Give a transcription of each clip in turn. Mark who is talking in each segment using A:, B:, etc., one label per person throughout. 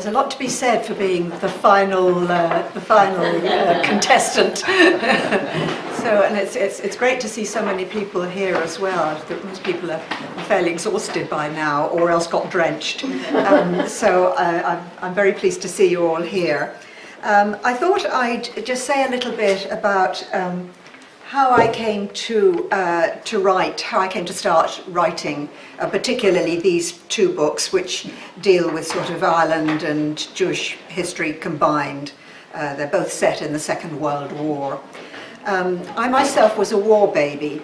A: there's a lot to be said for being the final contestant. And it's great to see so many people here as well. I think most people are fairly exhausted by now, or else got drenched. I'm very pleased to see you all here. I thought I'd just say a little bit about how I came to write, how I came to start writing, particularly these two books which deal with sort of Ireland and Jewish history combined. They're both set in the Second World War. I myself was a war baby,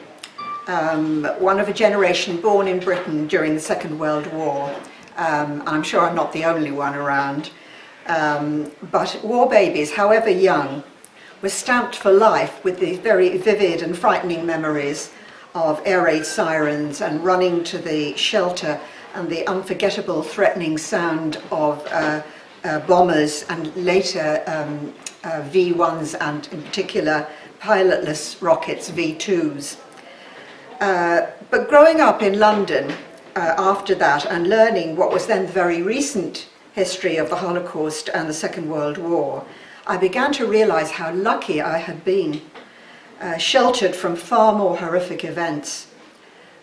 A: one of a generation born in Britain during the Second World War. I'm sure I'm not the only one around. But war babies, however young, were stamped for life with the very vivid and frightening memories of air raid sirens and running to the shelter and the unforgettable threatening sound of bombers and later V-1s and in particular pilotless rockets, V-2s. But growing up in London after that and learning what was then the very recent history of the Holocaust and the Second World War, I began to realize how lucky I had been, sheltered from far more horrific events.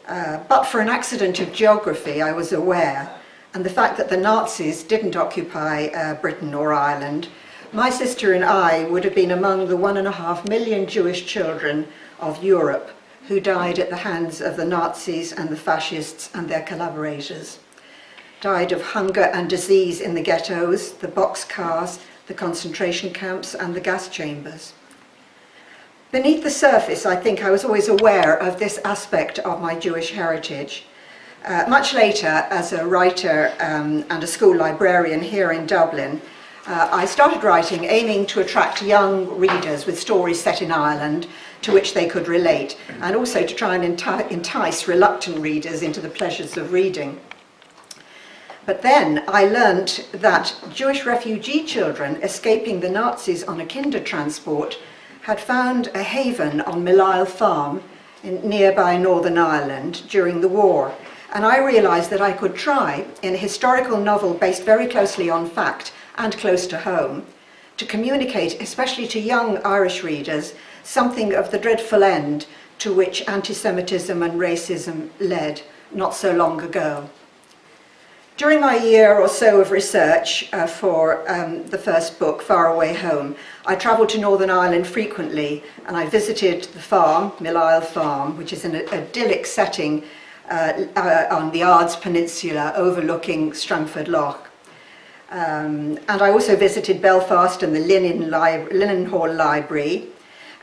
A: But for an accident of geography, I was aware, and the fact that the Nazis didn't occupy Britain or Ireland, my sister and I would have been among the 1.5 million Jewish children of Europe who died at the hands of the Nazis and the fascists and their collaborators. Died of hunger and disease in the ghettos, the boxcars, the concentration camps and the gas chambers. Beneath the surface, I think I was always aware of this aspect of my Jewish heritage. Much later, as a writer and a school librarian here in Dublin, I started writing aiming to attract young readers with stories set in Ireland to which they could relate, and also to try and entice reluctant readers into the pleasures of reading. But then I learnt that Jewish refugee children escaping the Nazis on a kinder transport had found a haven on Mill Isle Farm in nearby Northern Ireland during the war. And I realised that I could try, in a historical novel based very closely on fact and close to home, to communicate, especially to young Irish readers, something of the dreadful end to which anti-Semitism and racism led not so long ago. During my year or so of research for the first book, Far Away Home, I travelled to Northern Ireland frequently, and I visited the farm, Mill Isle Farm, which is an idyllic setting on the Ards Peninsula overlooking Strangford Lough. And I also visited Belfast and the Linen Hall Library.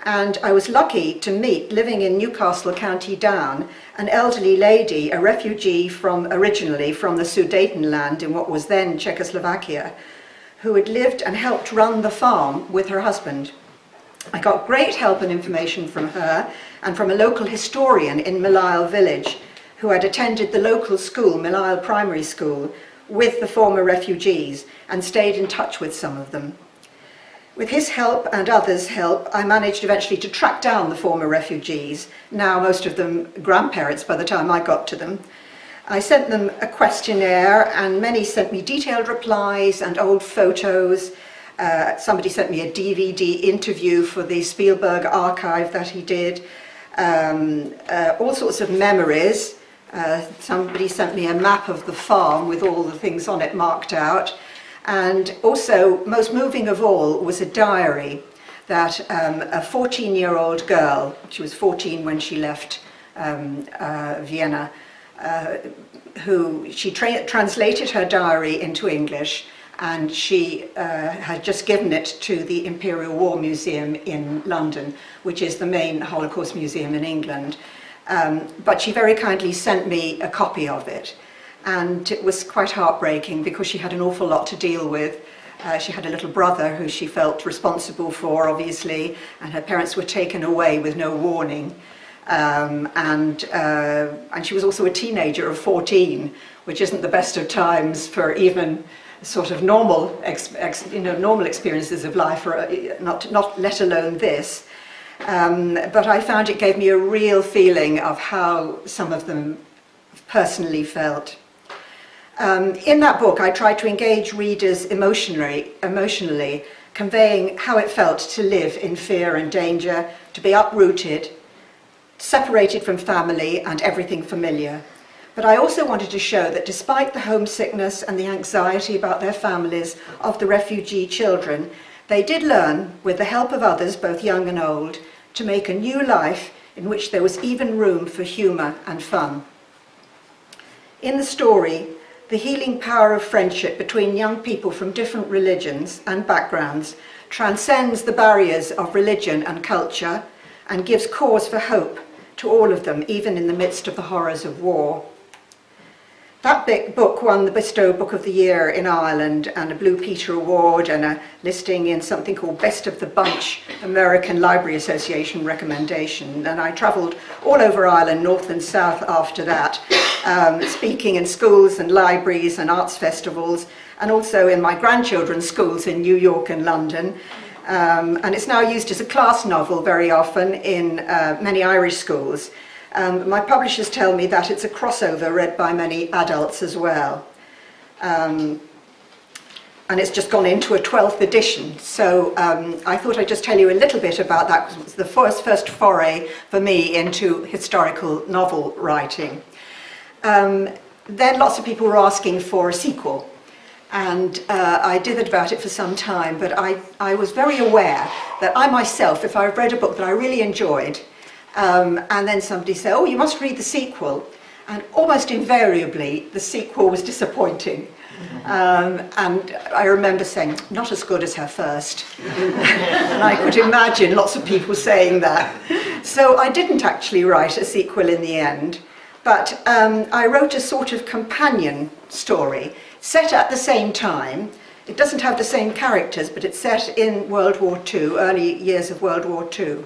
A: And I was lucky to meet, living in Newcastle, County Down, an elderly lady, a refugee originally from the Sudetenland in what was then Czechoslovakia, who had lived and helped run the farm with her husband. I got great help and information from her and from a local historian in Mill Isle village who had attended the local school, Mill Isle Primary School, with the former refugees and stayed in touch with some of them. With his help and others' help, I managed eventually to track down the former refugees, now most of them grandparents by the time I got to them. I sent them a questionnaire and many sent me detailed replies and old photos. Somebody sent me a DVD interview for the Spielberg archive that he did. All sorts of memories. Somebody sent me a map of the farm with all the things on it marked out. And also, most moving of all, was a diary that a 14-year-old girl, she was 14 when she left Vienna, she translated her diary into English, and she had just given it to the Imperial War Museum in London, which is the main Holocaust museum in England. But she very kindly sent me a copy of it. And it was quite heartbreaking because she had an awful lot to deal with. She had a little brother who she felt responsible for, obviously, and her parents were taken away with no warning. And she was also a teenager of 14, which isn't the best of times for even sort of normal experiences of life, or not let alone this. But I found it gave me a real feeling of how some of them personally felt. In that book, I tried to engage readers emotionally, conveying how it felt to live in fear and danger, to be uprooted, separated from family and everything familiar. But I also wanted to show that despite the homesickness and the anxiety about their families of the refugee children, they did learn, with the help of others, both young and old, to make a new life in which there was even room for humour and fun. In the story, the healing power of friendship between young people from different religions and backgrounds transcends the barriers of religion and culture and gives cause for hope to all of them, even in the midst of the horrors of war. That book won the Bristow Book of the Year in Ireland and a Blue Peter Award and a listing in something called Best of the Bunch American Library Association recommendation. And I travelled all over Ireland, north and south after that, speaking in schools and libraries and arts festivals, and also in my grandchildren's schools in New York and London. And it's now used as a class novel very often in many Irish schools. My publishers tell me that it's a crossover read by many adults as well. And it's just gone into a 12th edition. So I thought I'd just tell you a little bit about that, because it was the first foray for me into historical novel writing. Then lots of people were asking for a sequel. And I dithered about it for some time, but I was very aware that I myself, if I read a book that I really enjoyed, and then somebody said, oh, you must read the sequel. And almost invariably, the sequel was disappointing. And I remember saying, not as good as her first. And I could imagine lots of people saying that. So I didn't actually write a sequel in the end, but I wrote a sort of companion story set at the same time. It doesn't have the same characters, but it's set in World War II, early years of World War II.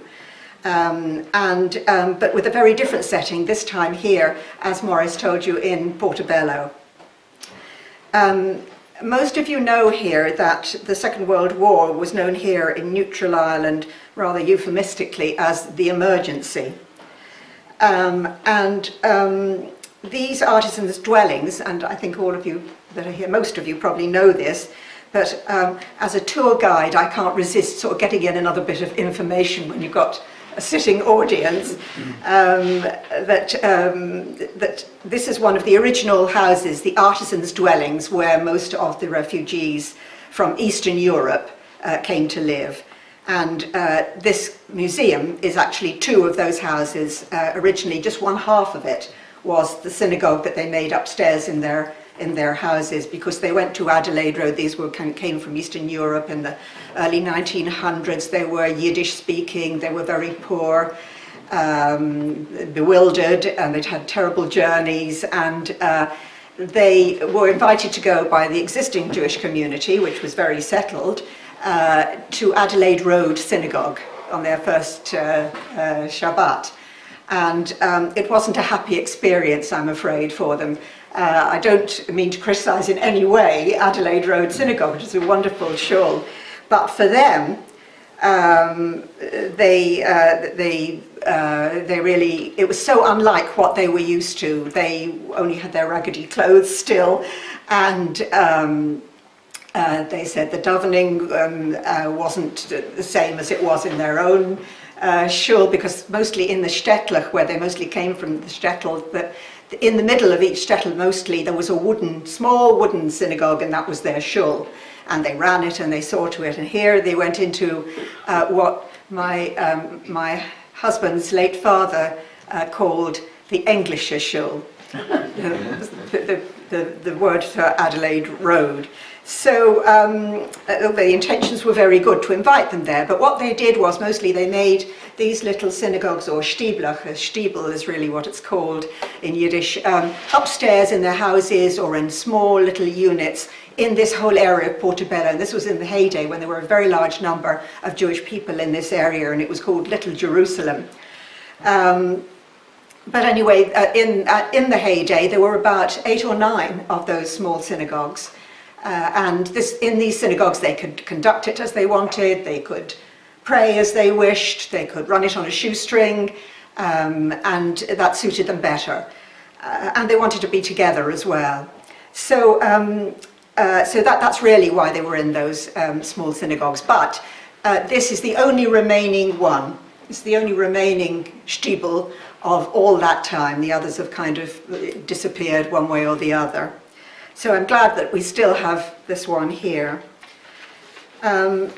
A: But with a very different setting, this time here, as Maurice told you, in Portobello. Most of you know here that the Second World War was known here in neutral Ireland, rather euphemistically, as the emergency. These artisans' dwellings, and I think all of you that are here, most of you probably know this, but as a tour guide, I can't resist sort of getting in another bit of information when you've got a sitting audience, that this is one of the original houses, the artisans' dwellings, where most of the refugees from Eastern Europe came to live. And this museum is actually two of those houses. Originally, just one half of it was the synagogue that they made upstairs in their houses, because they went to Adelaide Road. These came from Eastern Europe in the early 1900s. They were Yiddish speaking, they were very poor, bewildered, and they'd had terrible journeys, and they were invited to go by the existing Jewish community, which was very settled, to Adelaide Road Synagogue on their first Shabbat. And it wasn't a happy experience, I'm afraid, for them. I don't mean to criticise in any way Adelaide Road Synagogue, which is a wonderful shul, but for them, they really, it was so unlike what they were used to. They only had their raggedy clothes still, and they said the davening wasn't the same as it was in their own shul, because mostly in the shtetl, where they mostly came from, the shtetl, that in the middle of each shtetl mostly there was a small wooden synagogue, and that was their shul, and they ran it and they saw to it. And here they went into what my husband's late father called the Englischer shul, the word for Adelaide Road. So the intentions were very good to invite them there, but what they did was mostly they made these little synagogues, or stieblach, a stiebel is really what it's called in Yiddish, upstairs in their houses or in small little units in this whole area of Portobello. And this was in the heyday when there were a very large number of Jewish people in this area, and it was called Little Jerusalem. But anyway, in the heyday there were about 8 or 9 of those small synagogues. And in these synagogues they could conduct it as they wanted, they could pray as they wished, they could run it on a shoestring, and that suited them better. And they wanted to be together as well. So that's really why they were in those small synagogues. But this is the only remaining one. It's the only remaining shtibel of all that time. The others have kind of disappeared one way or the other. So I'm glad that we still have this one here. When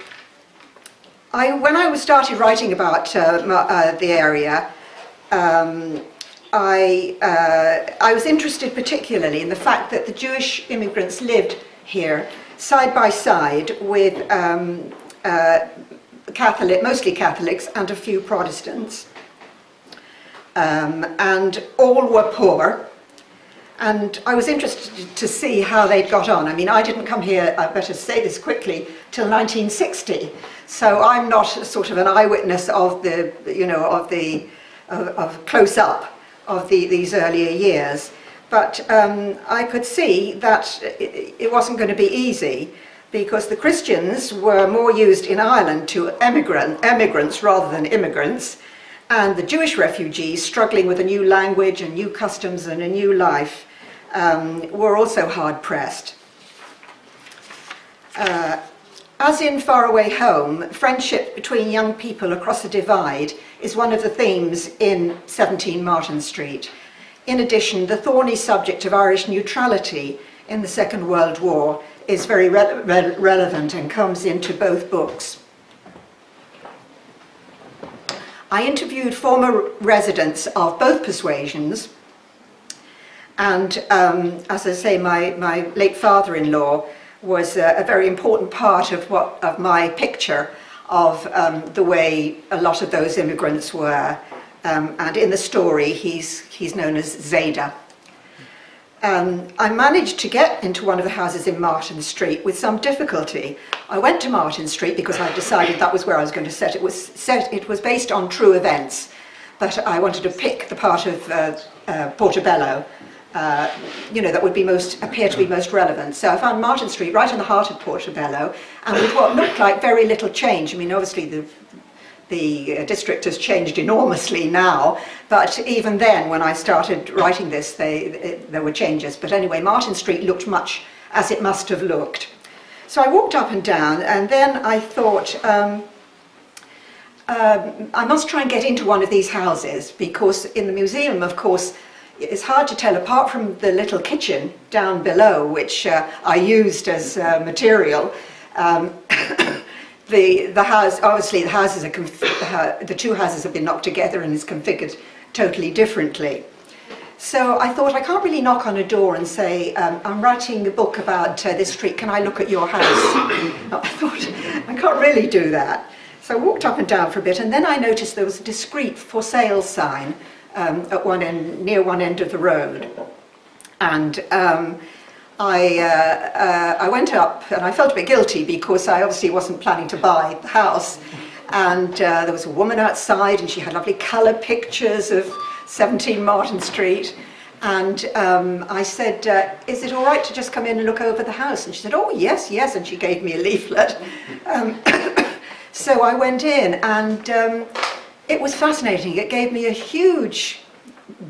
A: I started writing about the area, I was interested particularly in the fact that the Jewish immigrants lived here side by side with mostly Catholics and a few Protestants. And all were poor. And I was interested to see how they'd got on. I mean, I didn't come here, I better say this quickly, till 1960. So I'm not sort of an eyewitness of the, of close up of these earlier years. But I could see that it wasn't going to be easy, because the Christians were more used in Ireland to emigrants rather than immigrants, and the Jewish refugees, struggling with a new language and new customs and a new life, were also hard pressed. As in Far Away Home, friendship between young people across the divide is one of the themes in 17 Martin Street. In addition, the thorny subject of Irish neutrality in the Second World War is very relevant and comes into both books. I interviewed former residents of both persuasions, and as I say, my late father-in-law was a very important part of my picture of the way a lot of those immigrants were. And in the story, he's known as Zeta. I managed to get into one of the houses in Martin Street with some difficulty. I went to Martin Street because I decided that was where I was going to set. It was based on true events, but I wanted to pick the part of Portobello, that would appear to be most relevant. So I found Martin Street right in the heart of Portobello, and with what looked like very little change. I mean, obviously the district has changed enormously now, but even then, when I started writing this, there were changes. But anyway, Martin Street looked much as it must have looked. So I walked up and down, and then I thought, I must try and get into one of these houses, because in the museum, of course, it's hard to tell, apart from the little kitchen down below, which I used as material. The house, obviously the houses are the two houses have been knocked together and is configured totally differently. So I thought, I can't really knock on a door and say, I'm writing a book about this street, can I look at your house? I thought, I can't really do that. So I walked up and down for a bit, and then I noticed there was a discreet for sale sign at one end, near one end of the road. And I went up, and I felt a bit guilty because I obviously wasn't planning to buy the house. And there was a woman outside, and she had lovely colour pictures of 17 Martin Street. And I said, is it all right to just come in and look over the house? And she said, oh, yes, yes. And she gave me a leaflet. So I went in, and it was fascinating. It gave me a huge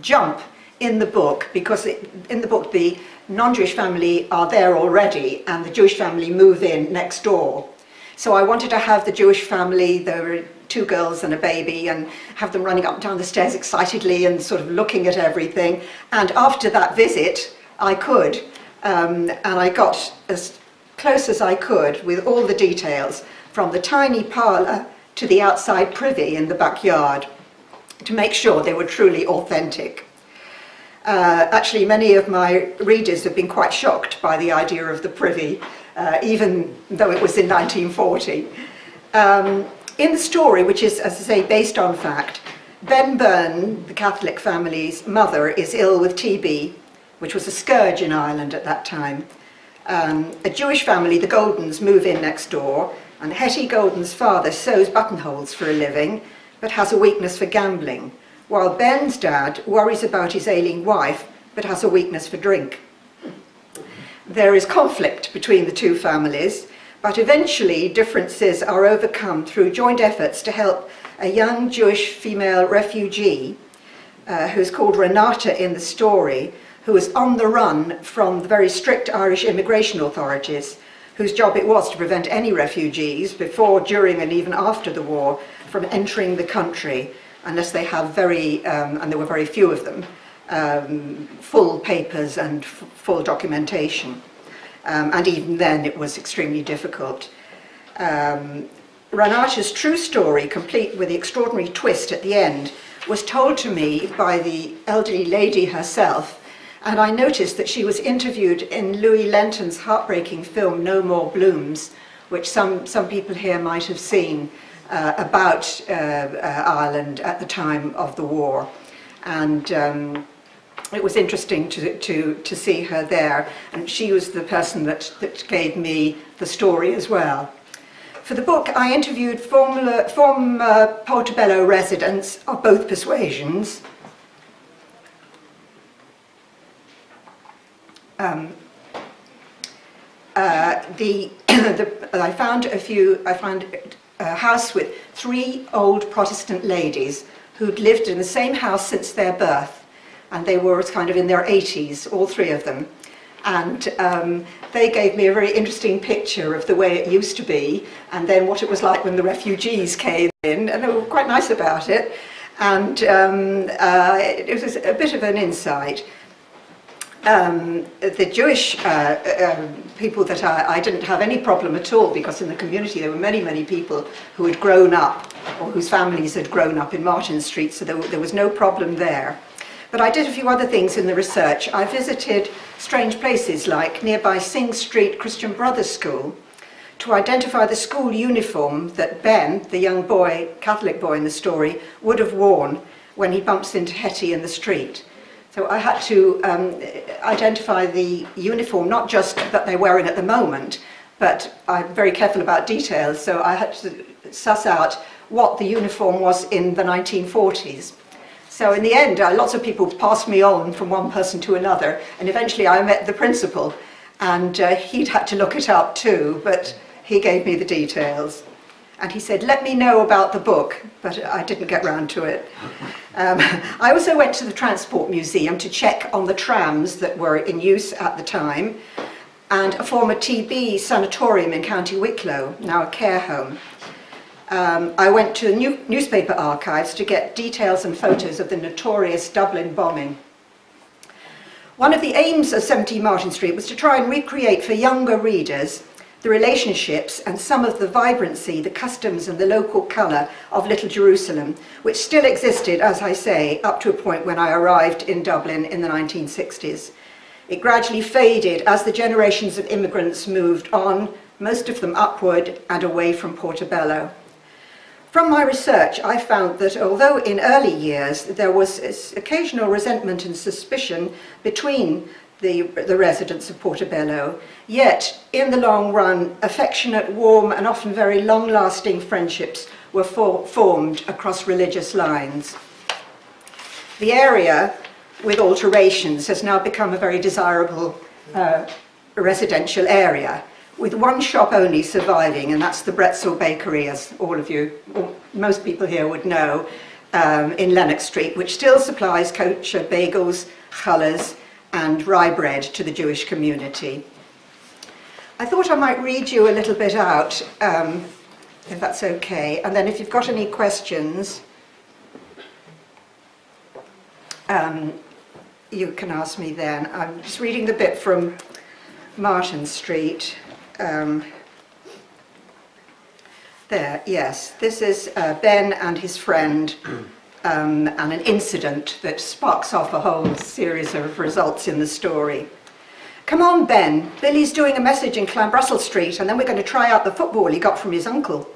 A: jump in the book, because in the book the non-Jewish family are there already and the Jewish family move in next door. So I wanted to have the Jewish family, there were 2 girls and a baby, and have them running up and down the stairs excitedly and sort of looking at everything. And after that visit, I could, and I got as close as I could with all the details, from the tiny parlour to the outside privy in the backyard, to make sure they were truly authentic. Actually, many of my readers have been quite shocked by the idea of the privy, even though it was in 1940. In the story, which is, as I say, based on fact, Ben Byrne, the Catholic family's mother, is ill with TB, which was a scourge in Ireland at that time. A Jewish family, the Goldens, move in next door, and Hetty Golden's father sews buttonholes for a living, but has a weakness for gambling, while Ben's dad worries about his ailing wife, but has a weakness for drink. There is conflict between the two families, but eventually differences are overcome through joint efforts to help a young Jewish female refugee, who's called Renata in the story, who was on the run from the very strict Irish immigration authorities, whose job it was to prevent any refugees before, during and even after the war from entering the country unless they have and there were very few of them, full papers and full documentation. And even then it was extremely difficult. Ranata's true story, complete with the extraordinary twist at the end, was told to me by the elderly lady herself, and I noticed that she was interviewed in Louis Lenton's heartbreaking film No More Blooms, which some people here might have seen, about Ireland at the time of the war. And it was interesting to see her there, and she was the person that gave me the story as well. For the book, I interviewed former Portobello residents of both persuasions. I found a house with 3 old Protestant ladies who'd lived in the same house since their birth, and they were kind of in their 80s, all 3 of them. And they gave me a very interesting picture of the way it used to be, and then what it was like when the refugees came in, and they were quite nice about it. And it was a bit of an insight. The Jewish people that I didn't have any problem at all, because in the community there were many, many people who had grown up, or whose families had grown up in Martin Street, so there was no problem there. But I did a few other things in the research. I visited strange places like nearby Sing Street Christian Brothers School to identify the school uniform that Ben, the young boy, Catholic boy in the story, would have worn when he bumps into Hetty in the street. So I had to identify the uniform, not just that they're wearing at the moment, but I'm very careful about details, so I had to suss out what the uniform was in the 1940s. So in the end, lots of people passed me on from one person to another, and eventually I met the principal, and he'd had to look it up too, but he gave me the details. And he said, let me know about the book, but I didn't get round to it. I also went to the Transport Museum to check on the trams that were in use at the time, and a former TB sanatorium in County Wicklow, now a care home. I went to newspaper archives to get details and photos of the notorious Dublin bombing. One of the aims of 17 Martin Street was to try and recreate for younger readers the relationships and some of the vibrancy, the customs and the local colour of Little Jerusalem, which still existed, as I say, up to a point when I arrived in Dublin in the 1960s. It gradually faded as the generations of immigrants moved on, most of them upward and away from Portobello. From my research, I found that although in early years there was occasional resentment and suspicion between the residents of Portobello, yet in the long run, affectionate, warm and often very long-lasting friendships were formed across religious lines. The area, with alterations, has now become a very desirable residential area, with one shop only surviving, and that's the Bretzel Bakery, as all of you, or most people here would know, in Lennox Street, which still supplies kosher bagels, challahs, and rye bread to the Jewish community. I thought I might read you a little bit out, if that's okay, and then if you've got any questions, you can ask me then. I'm just reading the bit from Martin Street. There, yes, this is Ben and his friend, and an incident that sparks off a whole series of results in the story. Come on, Ben, Billy's doing a message in Clanbrassil Street, and then we're going to try out the football he got from his uncle.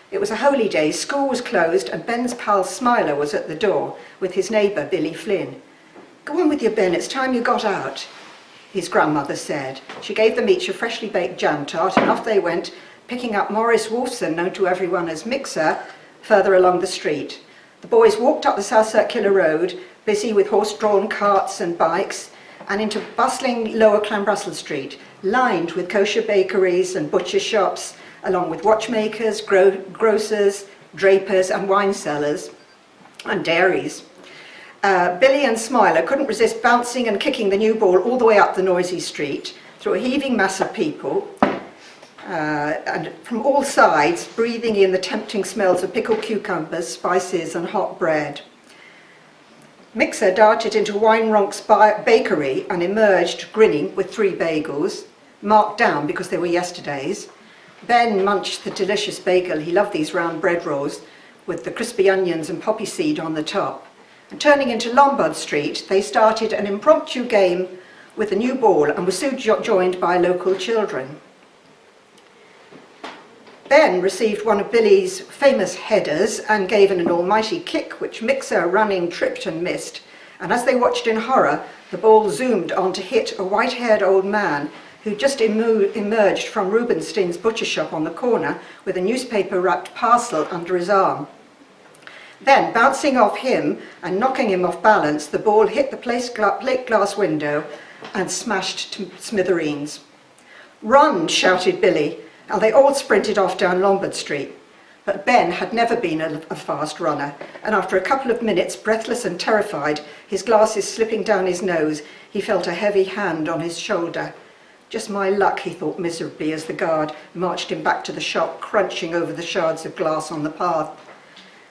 A: It was a holy day, school was closed, and Ben's pal Smiler was at the door with his neighbour Billy Flynn. Go on with you, Ben, it's time you got out, his grandmother said. She gave them each a freshly baked jam tart, and off they went, picking up Maurice Wolfson, known to everyone as Mixer, further along the street. The boys walked up the South Circular Road, busy with horse-drawn carts and bikes, and into bustling Lower Clanbrassil Street, lined with kosher bakeries and butcher shops, along with watchmakers, grocers, drapers and wine cellars, and dairies. Billy and Smiler couldn't resist bouncing and kicking the new ball all the way up the noisy street through a heaving mass of people, and from all sides, breathing in the tempting smells of pickled cucumbers, spices and hot bread. Mixer darted into Weinronk's bakery and emerged grinning with 3 bagels, marked down because they were yesterday's. Ben munched the delicious bagel. He loved these round bread rolls with the crispy onions and poppy seed on the top. And turning into Lombard Street, they started an impromptu game with a new ball and were soon joined by local children. Ben received one of Billy's famous headers and gave an almighty kick, which Mixer, running, tripped and missed. And as they watched in horror, the ball zoomed on to hit a white-haired old man who just emerged from Rubinstein's butcher shop on the corner with a newspaper-wrapped parcel under his arm. Then, bouncing off him and knocking him off balance, the ball hit the plate glass window and smashed to smithereens. "Run!" shouted Billy, and they all sprinted off down Lombard Street. But Ben had never been a fast runner, and after a couple of minutes, breathless and terrified, his glasses slipping down his nose, he felt a heavy hand on his shoulder. "Just my luck," he thought miserably as the guard marched him back to the shop, crunching over the shards of glass on the path.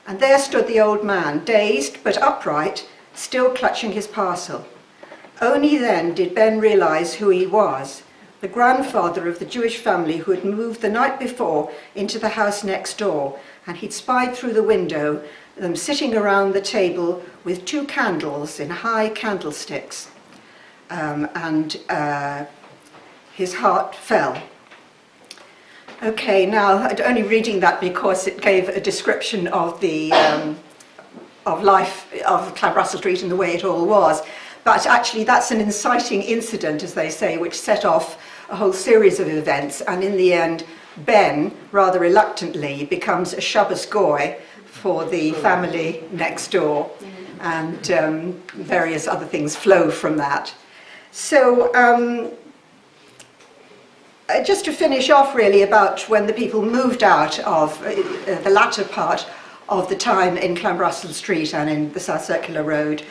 A: And there stood the old man, dazed but upright, still clutching his parcel. Only then did Ben realise who he was, the grandfather of the Jewish family who had moved the night before into the house next door, and he'd spied through the window them sitting around the table with 2 candles in high candlesticks. His heart fell. Okay, now only reading that because it gave a description of the of life of Clanbrassil Street and the way it all was. But actually that's an inciting incident, as they say, which set off a whole series of events, and in the end Ben, rather reluctantly, becomes a Shabbos Goy for the family next door, and various other things flow from that. So just to finish off really about when the people moved out of the latter part of the time in Clanbrassil Street and in the South Circular Road,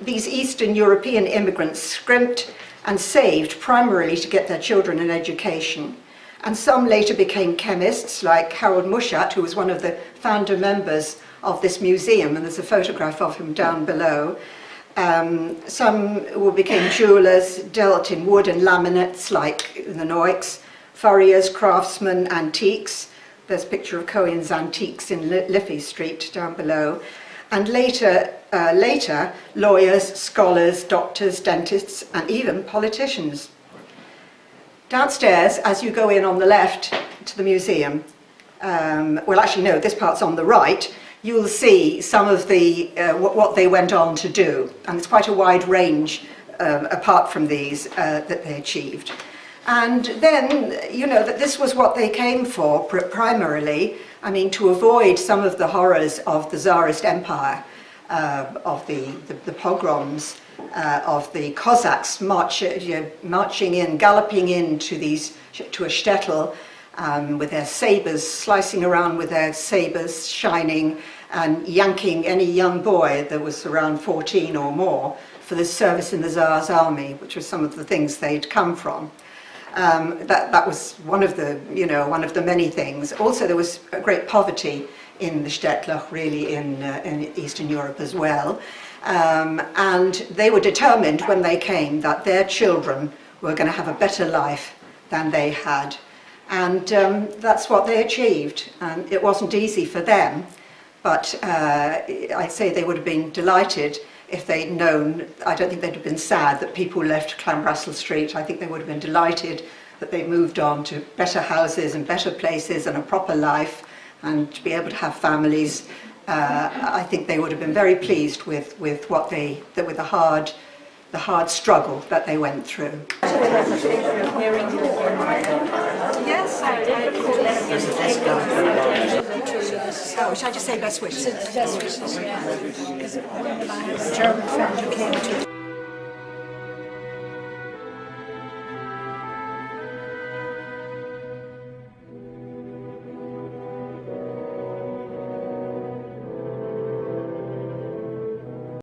A: these Eastern European immigrants scrimped and saved primarily to get their children an education. And some later became chemists, like Harold Mushat, who was one of the founder members of this museum, and there's a photograph of him down below. Some became jewellers, dealt in wood and laminates like the Noiks, furriers, craftsmen, antiques. There's a picture of Cohen's Antiques in Liffey Street down below. And later, lawyers, scholars, doctors, dentists, and even politicians. Downstairs, as you go in on the left to the museum, well actually no, this part's on the right, you'll see some of the what they went on to do, and it's quite a wide range apart from these that they achieved. And then, you know, that this was what they came for primarily, I mean, to avoid some of the horrors of the Tsarist Empire, of the pogroms, of the Cossacks marching in, galloping into to a shtetl, with their sabres, slicing around with their sabres, shining, and yanking any young boy that was around 14 or more for the service in the Tsar's army, which was some of the things they'd come from. That was one of the many things. Also, there was a great poverty in the shtetl, really in Eastern Europe as well. And they were determined when they came that their children were going to have a better life than they had. And that's what they achieved. And it wasn't easy for them, but I'd say they would have been delighted if they'd known. I don't think they'd have been sad that people left Clanbrassil Street. I think they would have been delighted that they moved on to better houses and better places and a proper life, and to be able to have families. I think they would have been very pleased with with the hard struggle that they went through. Yes, oh, should I just say best wishes? Best wishes, yeah. Because I have a German friend who came to